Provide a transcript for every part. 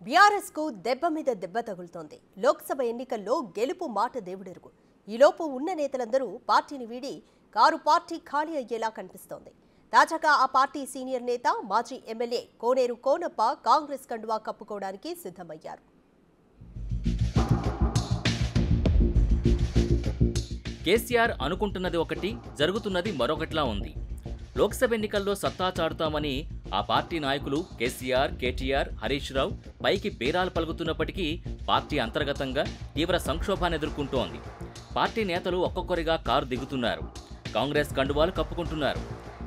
BRS కు దెబ్బ మీద దెబ్బ తగులుతోంది. లోక్సభ ఎన్నికల్లో గెలుపు మాట దేవుడెరుగు. ఈలోపు ఉన్న నేతలందరూ పార్టీని వీడి కారు పార్టీ ఖాళీ అయ్యేలా కనిపిస్తోంది. తాజాగా ఆ పార్టీ సీనియర్ నేత మాజీ ఎమ్మెల్యే కోనేరు కోనప్ప కాంగ్రెస్ కండువా కప్పుకోవడానికి సిద్ధమయ్యారు. కేసీఆర్ అనుకుంటున్నది ఒకటి, జరుగుతున్నది మరొకటిలా ఉంది. లోక్సభ ఎన్నికల్లో సత్తా చాటుతామని ఆ పార్టీ నాయకులు కేసీఆర్, కేటీఆర్, హరీష్ రావు పైకి బేరాలు పలుకుతున్నప్పటికీ పార్టీ అంతర్గతంగా తీవ్ర సంక్షోభాన్ని ఎదుర్కొంటోంది. పార్టీ నేతలు ఒక్కొక్కరిగా కారు దిగుతున్నారు. కాంగ్రెస్ కండువాలు కప్పుకుంటున్నారు.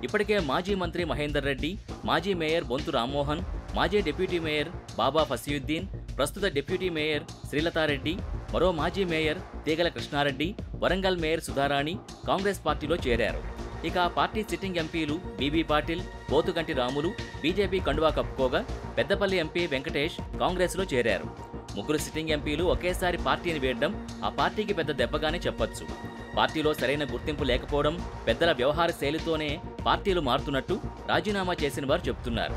ఇప్పటికే మాజీ మంత్రి మహేందర్ రెడ్డి, మాజీ మేయర్ బొంతు రామ్మోహన్, మాజీ డిప్యూటీ మేయర్ బాబా ఫసీయుద్దీన్, ప్రస్తుత డిప్యూటీ మేయర్ శ్రీలతారెడ్డి, మరో మాజీ మేయర్ తీగల కృష్ణారెడ్డి, వరంగల్ మేయర్ సుధారాణి కాంగ్రెస్ పార్టీలో చేరారు. ఇక పార్టీ సిట్టింగ్ ఎంపీలు బీబీ పాటిల్, పోతుగంటి రాములు బీజేపీ కండువా కప్పుకోగా పెద్దపల్లి ఎంపీ వెంకటేష్ కాంగ్రెస్లో చేరారు. ముగ్గురు సిట్టింగ్ ఎంపీలు ఒకేసారి పార్టీని వీడడం ఆ పార్టీకి పెద్ద దెబ్బగానే చెప్పొచ్చు. పార్టీలో సరైన గుర్తింపు లేకపోవడం, పెద్దల వ్యవహార శైలితోనే పార్టీలు మారుతున్నట్టు రాజీనామా చేసిన వారు చెబుతున్నారు.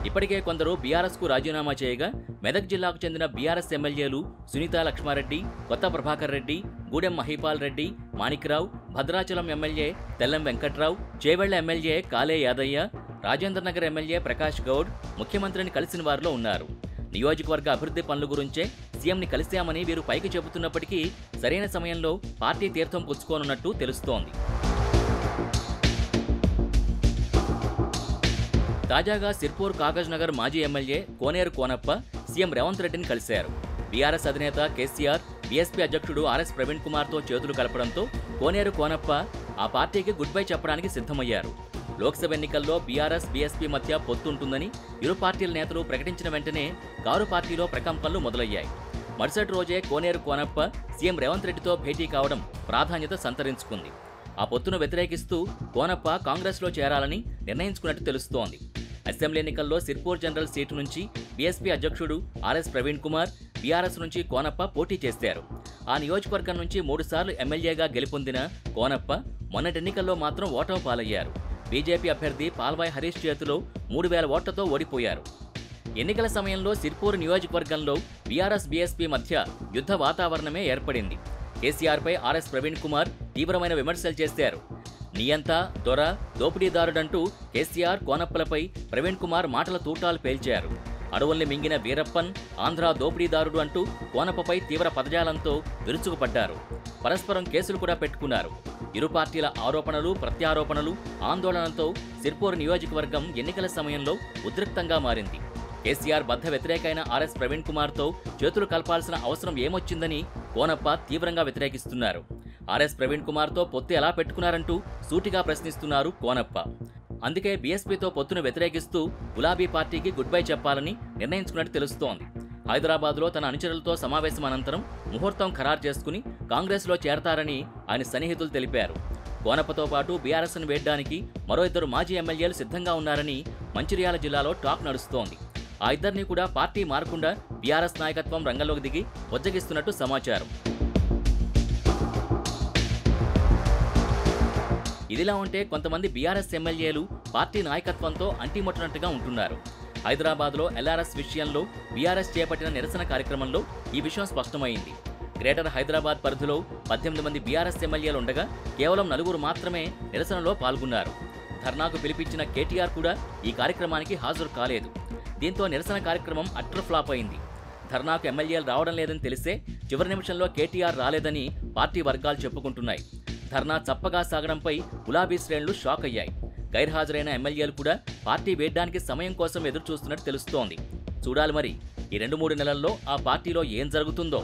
ఇప్పటికే కొందరు బీఆర్ఎస్కు రాజీనామా చేయగా మెదక్ జిల్లాకు చెందిన బీఆర్ఎస్ ఎమ్మెల్యేలు సునీతా లక్ష్మారెడ్డి, కొత్త ప్రభాకర్ రెడ్డి, గూడెం మహీపాల్ రెడ్డి, మాణిక్రావు, భద్రాచలం ఎమ్మెల్యే తెల్లం వెంకట్రావు, చేవెళ్ల ఎమ్మెల్యే కాలే యాదయ్య, రాజేంద్రనగర్ ఎమ్మెల్యే ప్రకాష్ గౌడ్ ముఖ్యమంత్రిని కలిసిన వారిలో ఉన్నారు. నియోజకవర్గ అభివృద్ధి పనుల గురించే సీఎంని కలిశామని వీరు పైకి చెబుతున్నప్పటికీ సరైన సమయంలో పార్టీ తీర్థం పుచ్చుకోనున్నట్టు తెలుస్తోంది. తాజాగా సిర్పూర్ కాగజ్ నగర్ మాజీ ఎమ్మెల్యే కోనేరు కోనప్ప సీఎం రేవంత్ రెడ్డిని కలిశారు. బీఆర్ఎస్ అధినేత కేసీఆర్, బీఎస్పీ అధ్యక్షుడు ఆర్ఎస్ ప్రవీణ్ కుమార్తో చేతులు కలపడంతో కోనేరు కోనప్ప ఆ పార్టీకి గుడ్ బై చెప్పడానికి సిద్ధమయ్యారు. లోక్సభ ఎన్నికల్లో బీఆర్ఎస్, బీఎస్పీ మధ్య పొత్తుంటుందని ఇరు పార్టీల నేతలు ప్రకటించిన వెంటనే కారు పార్టీలో ప్రకంపనలు మొదలయ్యాయి. మరుసటి రోజే కోనేరు కోనప్ప సీఎం రేవంత్ రెడ్డితో భేటీ కావడం ప్రాధాన్యత సంతరించుకుంది. ఆ పొత్తును వ్యతిరేకిస్తూ కోనప్ప కాంగ్రెస్లో చేరాలని నిర్ణయించుకున్నట్టు తెలుస్తోంది. అసెంబ్లీ ఎన్నికల్లో సిర్పూర్ జనరల్ సీటు నుంచి బీఎస్పీ అధ్యక్షుడు ఆర్ఎస్ ప్రవీణ్ కుమార్, బీఆర్ఎస్ నుంచి కోనప్ప పోటీ చేశారు. ఆ నియోజకవర్గం నుంచి 3 సార్లు ఎమ్మెల్యేగా గెలుపొందిన కోనప్ప మొన్నటి ఎన్నికల్లో మాత్రం ఓటమి పాలయ్యారు. బీజేపీ అభ్యర్థి పాల్వాయ్ హరీష్ చేతిలో 3000 ఓట్లతో ఓడిపోయారు. ఎన్నికల సమయంలో సిర్పూర్ నియోజకవర్గంలో బీఆర్ఎస్, బీఎస్పీ మధ్య యుద్ధ వాతావరణమే ఏర్పడింది. కేసీఆర్పై ఆర్ఎస్ ప్రవీణ్ కుమార్ తీవ్రమైన విమర్శలు చేశారు. నియంతా, దొర, దోపిడీదారుడంటూ కేసీఆర్, కోనప్పలపై ప్రవీణ్ కుమార్ మాటల తూటాలు పేల్చారు. అడవుల్ని మింగిన వీరప్పన్, ఆంధ్ర దోపిడీదారుడు అంటూ కోనప్పపై తీవ్ర పదజాలంతో విరుచుకుపడ్డారు. పరస్పరం కేసులు కూడా పెట్టుకున్నారు. ఇరు పార్టీల ఆరోపణలు, ప్రత్యారోపణలు, ఆందోళనలతో సిర్పూర్ నియోజకవర్గం ఎన్నికల సమయంలో ఉద్రిక్తంగా మారింది. కేసీఆర్ బద్ధ వ్యతిరేకైన ఆర్ఎస్ ప్రవీణ్ కుమార్తో చేతులు కలపాల్సిన అవసరం ఏమొచ్చిందని కోనప్ప తీవ్రంగా వ్యతిరేకిస్తున్నారు. ఆర్ఎస్ ప్రవీణ్ కుమార్తో పొత్తు ఎలా పెట్టుకున్నారంటూ సూటిగా ప్రశ్నిస్తున్నారు కోనప్ప. అందుకే బీఎస్పీతో పొత్తును వ్యతిరేకిస్తూ గులాబీ పార్టీకి గుడ్ బై చెప్పాలని నిర్ణయించుకున్నట్టు తెలుస్తోంది. హైదరాబాద్లో తన అనుచరులతో సమావేశం అనంతరం ముహూర్తం ఖరారు చేసుకుని కాంగ్రెస్లో చేరతారని ఆయన సన్నిహితులు తెలిపారు. కోనప్పతో పాటు బీఆర్ఎస్ను వేయడానికి మరో 2 మాజీ ఎమ్మెల్యేలు సిద్ధంగా ఉన్నారని మంచిర్యాల జిల్లాలో టాక్ నడుస్తోంది. ఆ ఇద్దరిని కూడా పార్టీ మారకుండా బీఆర్ఎస్ నాయకత్వం రంగంలోకి దిగి బుజ్జగిస్తున్నట్టు సమాచారం. ఇదిలా ఉంటే కొంతమంది బీఆర్ఎస్ ఎమ్మెల్యేలు పార్టీ నాయకత్వంతో అంటిముట్టనట్టుగా ఉంటున్నారు. హైదరాబాద్లో ఎల్ఆర్ఎస్ విషయంలో బీఆర్ఎస్ చేపట్టిన నిరసన కార్యక్రమంలో ఈ విషయం స్పష్టమైంది. గ్రేటర్ హైదరాబాద్ పరిధిలో 18 మంది బీఆర్ఎస్ ఎమ్మెల్యేలు ఉండగా కేవలం 4 మాత్రమే నిరసనలో పాల్గొన్నారు. ధర్నాకు పిలిపించిన కేటీఆర్ కూడా ఈ కార్యక్రమానికి హాజరు కాలేదు. దీంతో నిరసన కార్యక్రమం అట్టర్ ఫ్లాప్ అయింది. ధర్నాకు ఎమ్మెల్యేలు రావడం లేదని తెలిసే చివరి నిమిషంలో కేటీఆర్ రాలేదని పార్టీ వర్గాలు చెప్పుకుంటున్నాయి. ధర్నా చప్పగా సాగడంపై గులాబీ శ్రేణులు షాక్ అయ్యాయి. గైర్హాజరైన ఎమ్మెల్యేలు కూడా పార్టీ వేయడానికి సమయం కోసం ఎదురు చూస్తున్నట్టు తెలుస్తోంది. చూడాలి మరి ఈ 2-3 నెలల్లో ఆ పార్టీలో ఏం జరుగుతుందో.